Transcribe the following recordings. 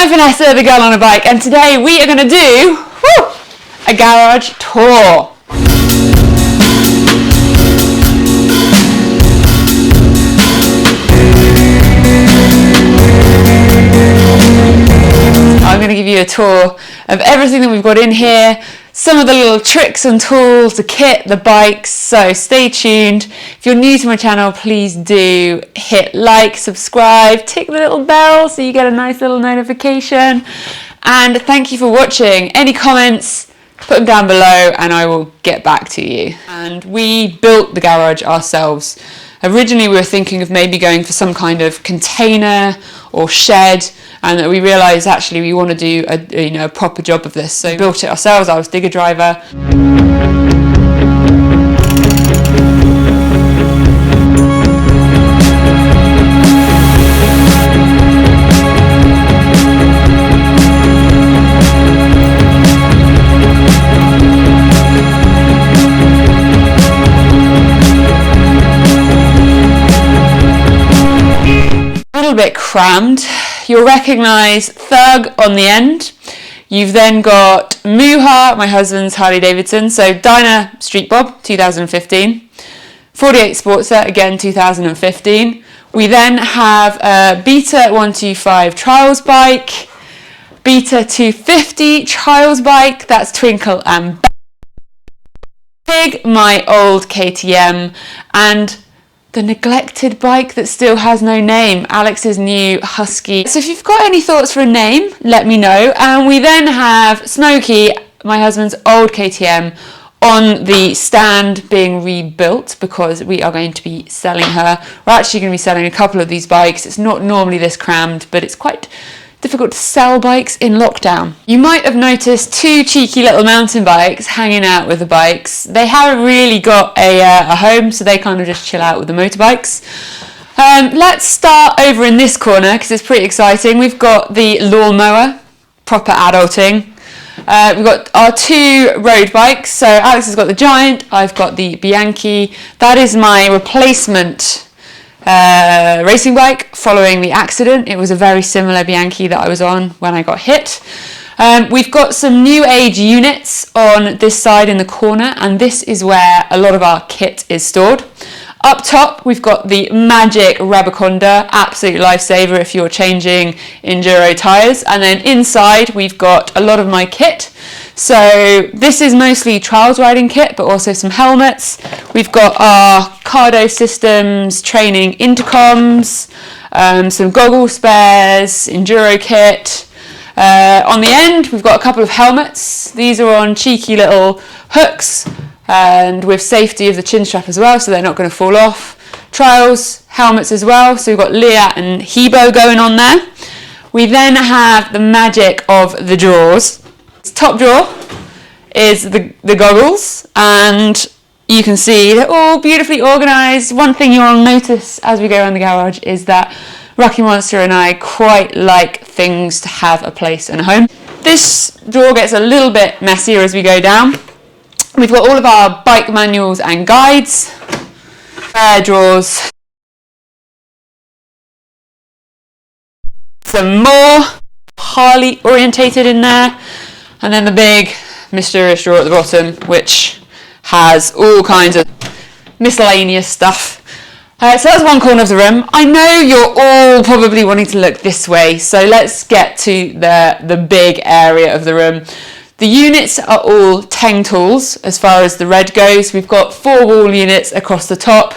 I'm Vanessa, the girl on a bike, and today we are going to do a garage tour. I'm going to give you a tour of everything that we've got in here, some of the little tricks and tools, the kit, the bikes, so stay tuned. If you're new to my channel, please do hit like, subscribe, tick the little bell so you get a nice little notification. And thank you for watching. Any comments, put them down below and I will get back to you. And we built the garage ourselves. Originally we were thinking of maybe going for some kind of container or shed, and that we realised actually we want to do a proper job of this. So we built it ourselves. I was digger driver. A little bit crammed. You'll recognise Thug on the end. You've then got MOWER, my husband's Harley Davidson, so Dyna Street Bob, 2015. 48 Sportster, again 2015. We then have a Beta 125 Trials bike, Beta 250 Trials bike, that's Twinkle and Big, my old KTM, and the neglected bike that still has no name, Alex's new Husky. So if you've got any thoughts for a name, let me know. And we then have Smokey, my husband's old KTM, on the stand being rebuilt because we are going to be selling her. We're actually going to be selling a couple of these bikes. It's not normally this crammed, but it's quite difficult to sell bikes in lockdown. You might have noticed two cheeky little mountain bikes hanging out with the bikes. They haven't really got a home, so they kind of just chill out with the motorbikes. Let's start over in this corner because it's pretty exciting. We've got the lawnmower, proper adulting. We've got our two road bikes. So Alex has got the Giant, I've got the Bianchi. That is my replacement racing bike following the accident. It was a very similar Bianchi that I was on when I got hit. We've got some new age units on this side in the corner, and this is where a lot of our kit is stored. Up top we've got the magic RABACONDA, absolute lifesaver if you're changing enduro tyres, and then inside we've got a lot of my kit. So this is mostly trials riding kit, but also some helmets. We've got our CARDO systems, training intercoms, some goggle spares, enduro kit. On the end, we've got a couple of helmets. These are on cheeky little hooks and with safety of the chin strap as well, so they're not going to fall off. Trials, helmets as well. So we've got LEATT and Hebo going on there. We then have the magic of the drawers. Top drawer is the goggles, and you can see they're all beautifully organised. One thing you'll notice as we go around the garage is that Rocky Monster and I quite like things to have a place and a home. This drawer gets a little bit messier as we go down. We've got all of our bike manuals and guides, drawers, some more Harley orientated in there. And then the big mysterious drawer at the bottom, which has all kinds of miscellaneous stuff. So that's one corner of the room. I know you're all probably wanting to look this way, so let's get to the big area of the room. The units are all Teng Tools as far as the red goes. We've got 4 wall units across the top,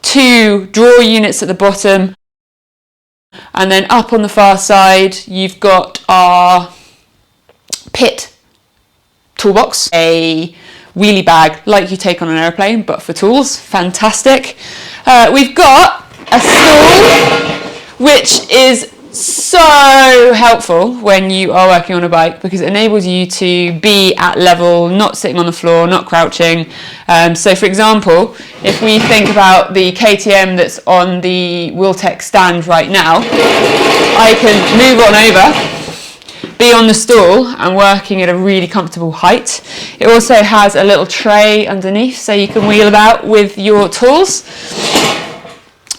2 drawer units at the bottom, and then up on the far side you've got our pit toolbox, a wheelie bag like you take on an aeroplane but for tools. Fantastic. We've got a stool which is so helpful when you are working on a bike because it enables you to be at level, not sitting on the floor, not crouching. So for example, if we think about the KTM that's on the Wiltech stand right now, I can move on over, be on the stool and working at a really comfortable height. It also has a little tray underneath so you can wheel about with your tools.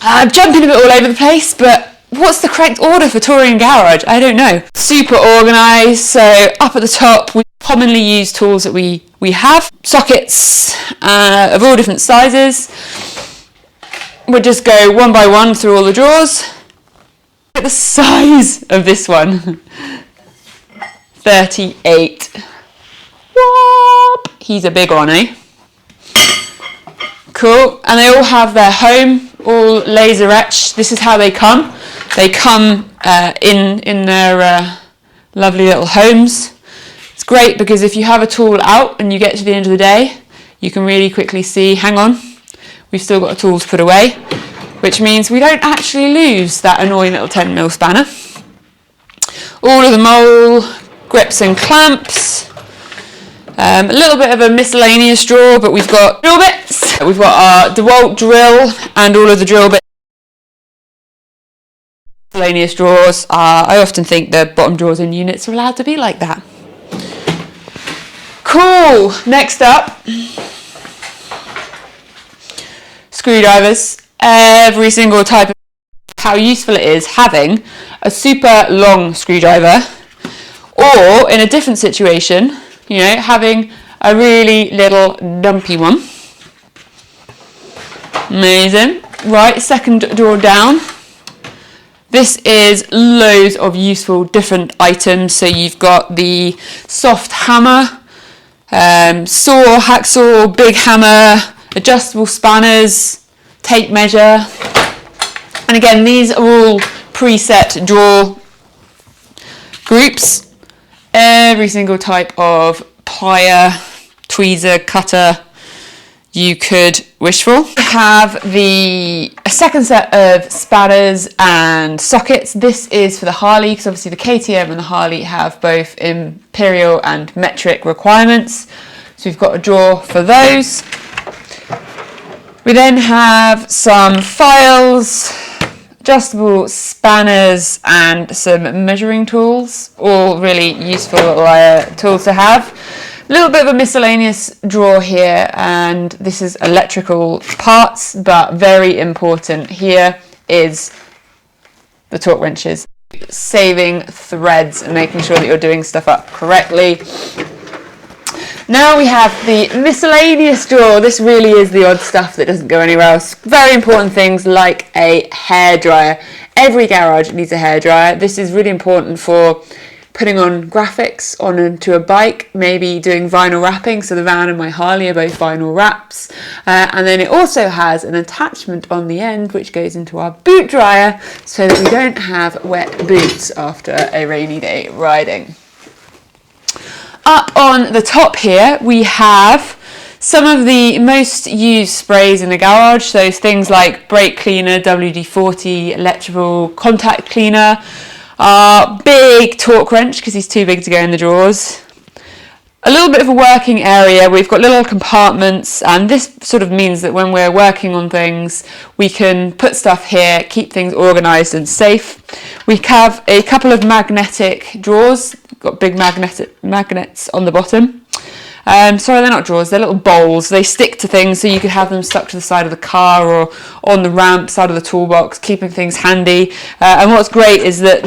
I'm jumping a bit all over the place, but what's the correct order for touring a garage? I don't know. Super organised. So up at the top, we commonly use tools that we have. Sockets of all different sizes. We'll just go one by one through all the drawers. Look at the size of this one. 38. Whoop! He's a big one, eh? Cool. And they all have their home, all laser etched. This is how they come. They come in their lovely little homes. It's great because if you have a tool out and you get to the end of the day, you can really quickly see, hang on, we've still got a tool to put away, which means we don't actually lose that annoying little 10mm spanner. All of the mole grips and clamps. A little bit of a miscellaneous drawer, but we've got drill bits. We've got our DeWalt drill and all of the drill bits. Miscellaneous drawers. I often think the bottom drawers in units are allowed to be like that. Cool. Next up, screwdrivers. Every single type of how useful it is having a super long screwdriver, or in a different situation, you know, having a really little dumpy one. Amazing. Right, second drawer down. This is loads of useful different items. So you've got the soft hammer, saw, hacksaw, big hammer, adjustable spanners, tape measure. And again, these are all preset drawer groups. Every single type of plier, tweezer, cutter you could wish for. We have a second set of spanners and sockets. This is for the Harley, because obviously the KTM and the Harley have both imperial and metric requirements. So we've got a drawer for those. We then have some files, adjustable spanners and some measuring tools, all really useful little tools to have. A little bit of a miscellaneous drawer here, and this is electrical parts, but very important here is the torque wrenches. Saving threads and making sure that you're doing stuff up correctly. Now we have the miscellaneous drawer. This really is the odd stuff that doesn't go anywhere else. Very important things like a hairdryer. Every garage needs a hairdryer. This is really important for putting on graphics onto a bike, maybe doing vinyl wrapping. So the van and my Harley are both vinyl wraps. And then it also has an attachment on the end which goes into our boot dryer so that we don't have wet boots after a rainy day riding. Up on the top here we have some of the most used sprays in the garage, those things like brake cleaner, WD-40, electrical contact cleaner, our big torque wrench because he's too big to go in the drawers. A little bit of a working area, we've got little compartments, and this sort of means that when we're working on things we can put stuff here, keep things organised and safe. We have a couple of magnetic drawers, got big magnets on the bottom. Sorry, they're not drawers, they're little bowls. They stick to things, so you could have them stuck to the side of the car or on the ramp side of the toolbox, keeping things handy. And what's great is that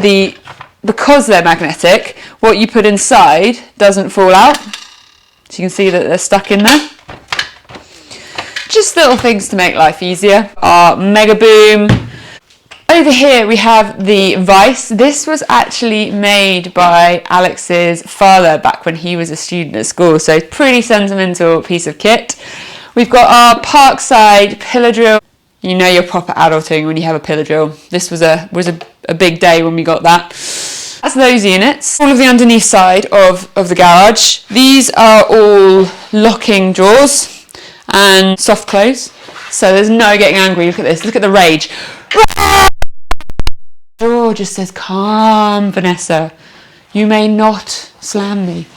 because they're magnetic, what you put inside doesn't fall out. So you can see that they're stuck in there. Just little things to make life easier. Our Mega Boom. Over here we have the vise. This was actually made by Alex's father back when he was a student at school, so pretty sentimental piece of kit. We've got our Parkside pillar drill. You know you're proper adulting when you have a pillar drill. This was a big day when we got that. That's those units. All of the underneath side of the garage. These are all locking drawers and soft close, so there's no getting angry. Look at this, look at the rage. Door just says, calm, Vanessa. You may not slam me.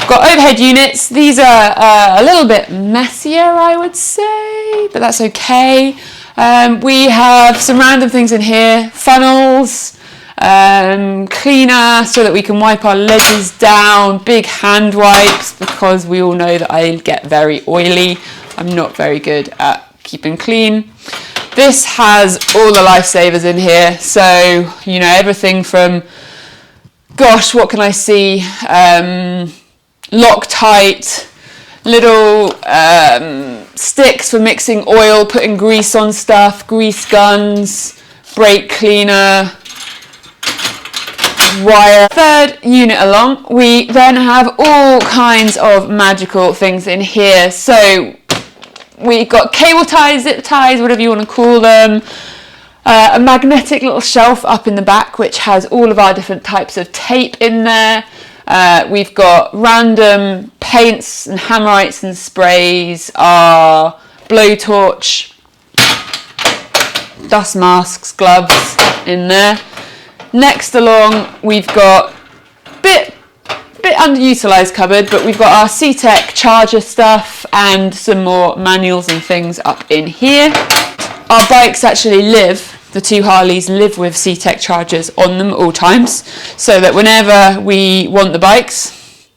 Got overhead units. These are a little bit messier, I would say, but that's okay. We have some random things in here. Funnels, cleaner so that we can wipe our ledges down, big hand wipes because we all know that I get very oily. I'm not very good at keeping clean. This has all the lifesavers in here. So, you know, everything from, gosh, what can I see? Loctite, little sticks for mixing oil, putting grease on stuff, grease guns, brake cleaner, wire. Third unit along, we then have all kinds of magical things in here. So we've got cable ties, zip ties, whatever you want to call them, a magnetic little shelf up in the back which has all of our different types of tape in there. We've got random paints and hammerites and sprays, our blowtorch, dust masks, gloves in there. Next along, we've got a bit underutilised cupboard, but we've got our CTEK charger stuff and some more manuals and things up in here. Our bikes actually live, the two Harleys live with CTEK chargers on them at all times, so that whenever we want the bikes,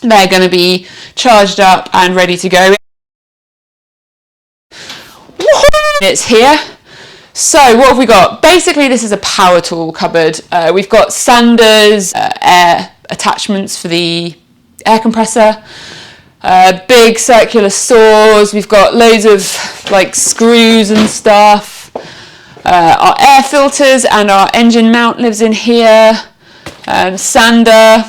they're going to be charged up and ready to go. It's here. So what have we got? Basically this is a power tool cupboard. We've got sanders, air attachments for the air compressor, big circular saws, we've got loads of like screws and stuff, our air filters and our engine mount lives in here, sander.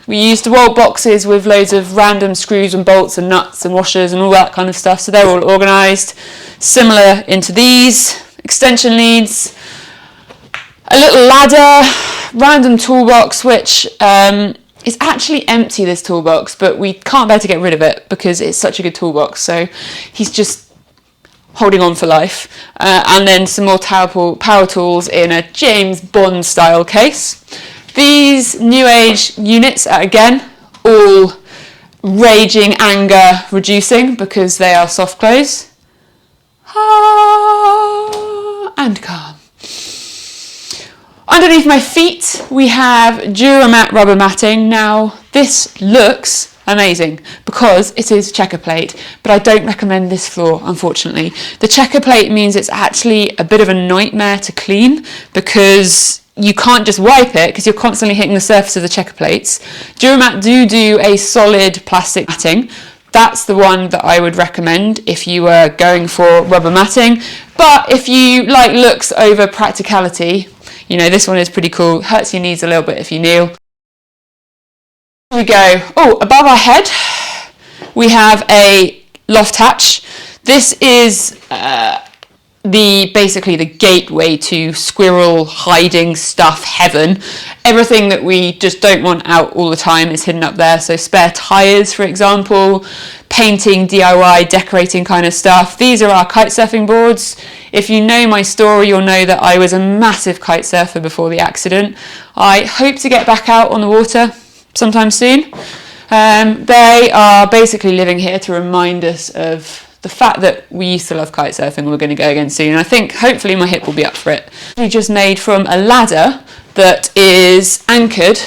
We use DeWalt boxes with loads of random screws and bolts and nuts and washers and all that kind of stuff, so they're all organised. Similar into these. Extension leads, a little ladder, random toolbox which is actually empty, this toolbox, but we can't bear to get rid of it because it's such a good toolbox, so he's just holding on for life. And then some more power tools in a James Bond style case. These new age units are again all raging anger reducing because they are soft close. And calm. Underneath my feet we have Duramat rubber matting. Now this looks amazing because it is checker plate, but I don't recommend this floor, unfortunately. The checker plate means it's actually a bit of a nightmare to clean because you can't just wipe it because you're constantly hitting the surface of the checker plates. Duramat do a solid plastic matting. That's the one that I would recommend if you were going for rubber matting. But if you like looks over practicality, you know, this one is pretty cool. Hurts your knees a little bit if you kneel. Here we go. Oh, above our head, we have a loft hatch. This is basically the gateway to squirrel hiding stuff heaven. Everything that we just don't want out all the time is hidden up there. So spare tyres, for example, painting, DIY, decorating kind of stuff. These are our kite surfing boards. If you know my story, you'll know that I was a massive kite surfer before the accident. I hope to get back out on the water sometime soon. They are basically living here to remind us of the fact that we used to love kite surfing and we're going to go again soon. I think hopefully my hip will be up for it. We just made from a ladder that is anchored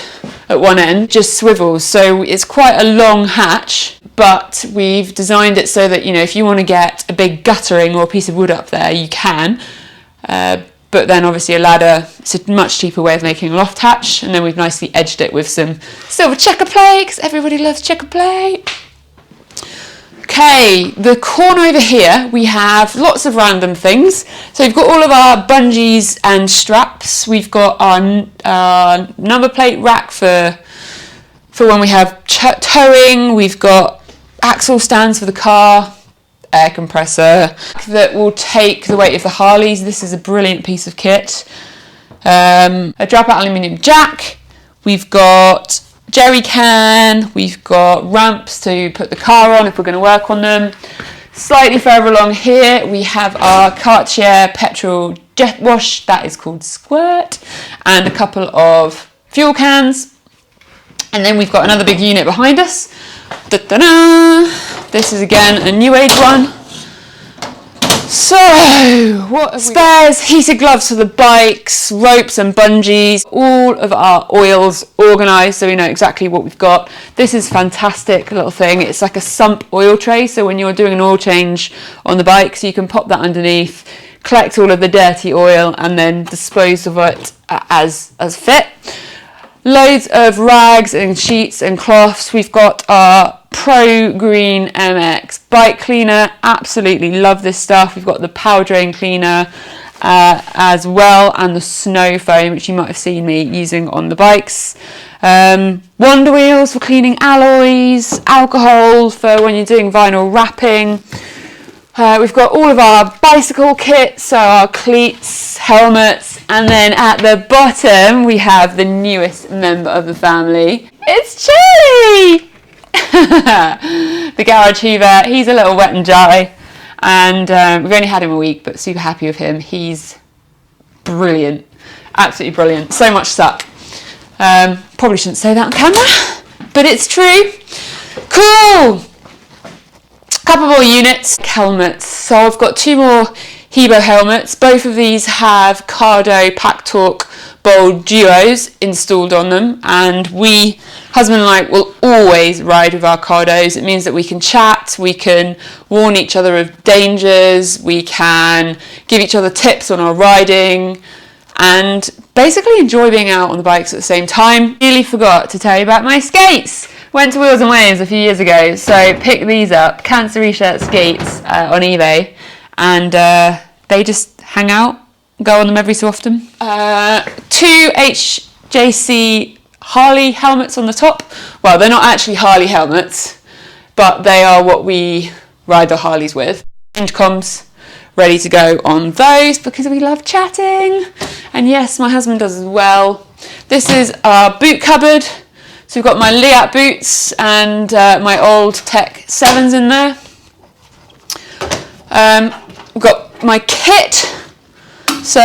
at one end, just swivels. So it's quite a long hatch, but we've designed it so that, you know, if you want to get a big guttering or a piece of wood up there, you can. But then obviously a ladder, it's a much cheaper way of making a loft hatch. And then we've nicely edged it with some silver checker plate, because everybody loves checker plate. Okay, the corner over here, we have lots of random things. So we've got all of our bungees and straps. We've got our number plate rack for when we have towing. We've got axle stands for the car, air compressor that will take the weight of the Harleys. This is a brilliant piece of kit. A Dropout aluminium jack. We've got jerry can, we've got ramps to put the car on if we're going to work on them. Slightly further along here we have our Karcher petrol jet wash, that is called Squirt, and a couple of fuel cans. And then we've got another big unit behind us. Da-da-da! This is again a new age one. So, what have spares, heated gloves for the bikes, ropes and bungees, all of our oils organised so we know exactly what we've got. This is a fantastic little thing. It's like a sump oil tray, so when you're doing an oil change on the bike, so you can pop that underneath, collect all of the dirty oil and then dispose of it as fit. Loads of rags and sheets and cloths. We've got our Pro Green MX bike cleaner. Absolutely love this stuff. We've got the power drain cleaner as well, and the snow foam, which you might have seen me using on the bikes. Wonder wheels for cleaning alloys, alcohol for when you're doing vinyl wrapping. We've got all of our bicycle kits, so our cleats, helmets, and then at the bottom we have the newest member of the family. It's Charlie! The garage hoover. He's a little wet and dry, and we've only had him a week, but super happy with him. He's brilliant, absolutely brilliant. So much suck. Probably shouldn't say that on camera, but it's true. Cool. Couple more units. Helmets. So I've got 2 more Hebo helmets. Both of these have CARDO PACKTALK Bold Duos installed on them, and we, husband and I, will always ride with our CARDOs. It means that we can chat, we can warn each other of dangers, we can give each other tips on our riding, and basically enjoy being out on the bikes at the same time. Nearly forgot to tell you about my skates. Went to Wheels and Waves a few years ago, so picked these up, Cancer Reshirt skates on eBay, and they just hang out, go on them every so often. 2 HJC Harley helmets on the top. Well, they're not actually Harley helmets, but they are what we ride the Harleys with. Intercoms ready to go on those because we love chatting, and yes, my husband does as well. This is our boot cupboard. So we've got my LEATT boots and my old Tech 7s in there. We've got my kit. So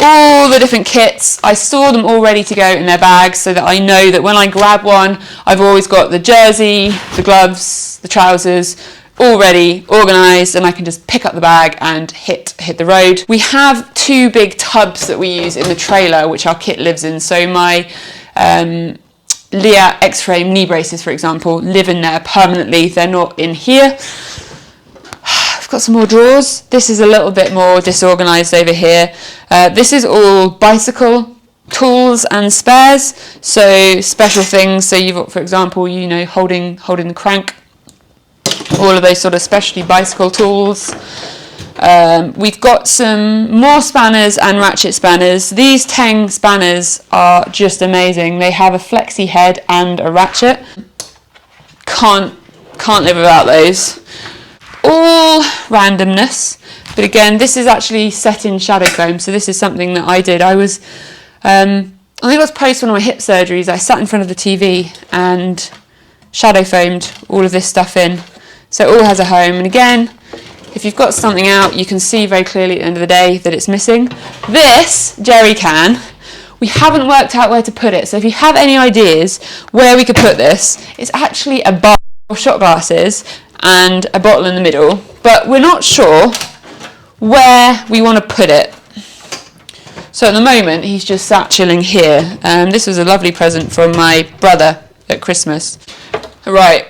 all the different kits, I store them all ready to go in their bags so that I know that when I grab one, I've always got the jersey, the gloves, the trousers, all ready, organised, and I can just pick up the bag and hit the road. We have 2 big tubs that we use in the trailer, which our kit lives in. So my LEATT X-frame knee braces, for example, live in there permanently. They're not in here. I've got some more drawers. This is a little bit more disorganised over here. This is all bicycle tools and spares. So special things. So you've got, for example, you know, holding the crank. All of those sort of specialty bicycle tools. We've got some more spanners and ratchet spanners. These Teng spanners are just amazing. They have a flexi head and a ratchet. Can't live without those. All randomness, but again, this is actually set in shadow foam. So this is something that I did. I was, I think it was post one of my hip surgeries. I sat in front of the TV and shadow foamed all of this stuff in. So it all has a home. And again, if you've got something out, you can see very clearly at the end of the day that it's missing. This jerry can, we haven't worked out where to put it. So if you have any ideas where we could put this, it's actually a bar of shot glasses and a bottle in the middle, but we're not sure where we want to put it. So at the moment, he's just sat chilling here. This was a lovely present from my brother at Christmas. Right.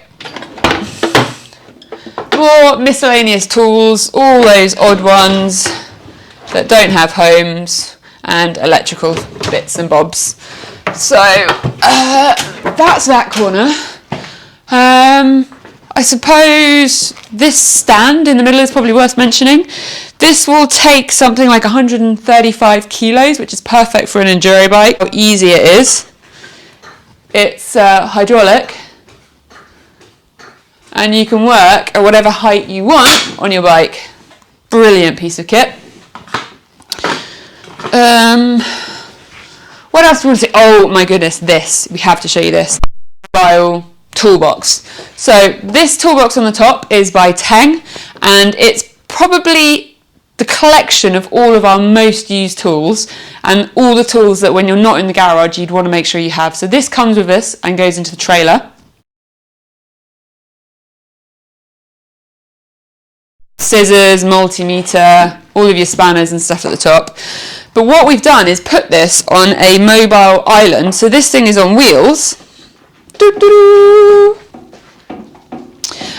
More miscellaneous tools, all those odd ones that don't have homes, and electrical bits and bobs. So that's that corner. I suppose this stand in the middle is probably worth mentioning. This will take something like 135 kilos, which is perfect for an enduro bike. How easy it is. It's hydraulic, and you can work at whatever height you want on your bike. Brilliant piece of kit. What else do we want to say? Oh my goodness, this. We have to show you this. Mobile toolbox. So this toolbox on the top is by Teng, and it's probably the collection of all of our most used tools and all the tools that when you're not in the garage you'd want to make sure you have. So this comes with us and goes into the trailer. Scissors, multimeter, all of your spanners and stuff at the top. But what we've done is put this on a mobile island. So this thing is on wheels.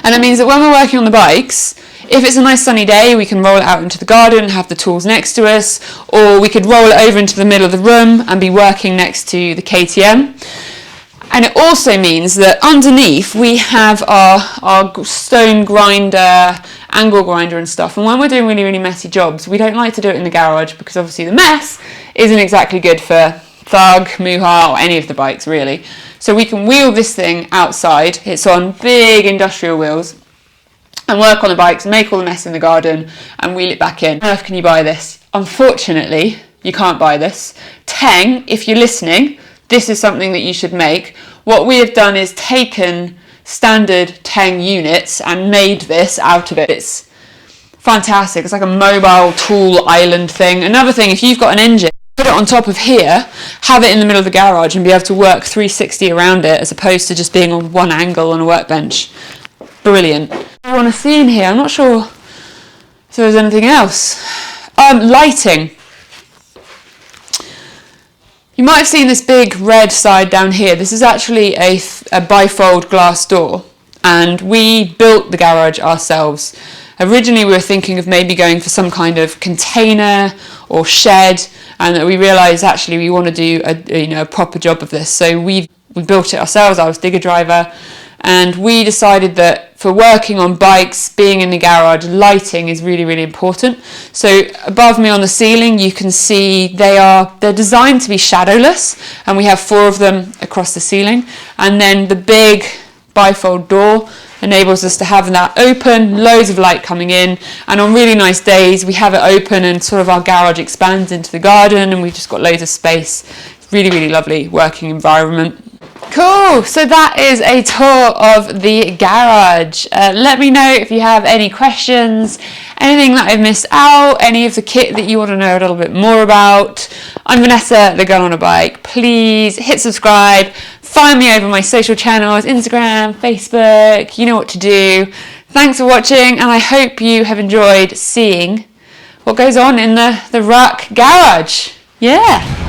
And it means that when we're working on the bikes, If it's a nice sunny day, we can roll it out into the garden and have the tools next to us, or we could roll it over into the middle of the room and be working next to the KTM. And it also means that underneath we have our stone grinder, angle grinder and stuff. And when we're doing really, really messy jobs, we don't like to do it in the garage because obviously the mess isn't exactly good for Thug, Muha, or any of the bikes really. So we can wheel this thing outside. It's on big industrial wheels, and work on the bikes, make all the mess in the garden and wheel it back in. How on earth can you buy this? Unfortunately, you can't buy this. Teng, if you're listening, this is something that you should make. What we have done is taken standard Teng units and made this out of it. It's fantastic. It's like a mobile tool island thing. Another thing, if you've got an engine, put it on top of here, have it in the middle of the garage and be able to work 360 around it as opposed to just being on one angle on a workbench. Brilliant. I want to see in here, I'm not sure if there's anything else. Lighting. You might have seen this big red side down here. This is actually a bifold glass door, and we built the garage ourselves. Originally we were thinking of maybe going for some kind of container or shed, and that we realised actually we want to do a proper job of this. So we built it ourselves. I was digger driver. And we decided that for working on bikes, being in the garage, lighting is really, really important. So above me on the ceiling, you can see they're designed to be shadowless, and we have 4 of them across the ceiling. And then the big bifold door enables us to have that open, loads of light coming in. And on really nice days, we have it open and sort of our garage expands into the garden, and we've just got loads of space. It's really, really lovely working environment. Cool, so that is a tour of the garage. Let me know if you have any questions, anything that I've missed out, any of the kit that you want to know a little bit more about. I'm Vanessa, the Girl on a Bike. Please hit subscribe, find me over my social channels, Instagram, Facebook, you know what to do. Thanks for watching, and I hope you have enjoyed seeing what goes on in the Ruck garage. Yeah.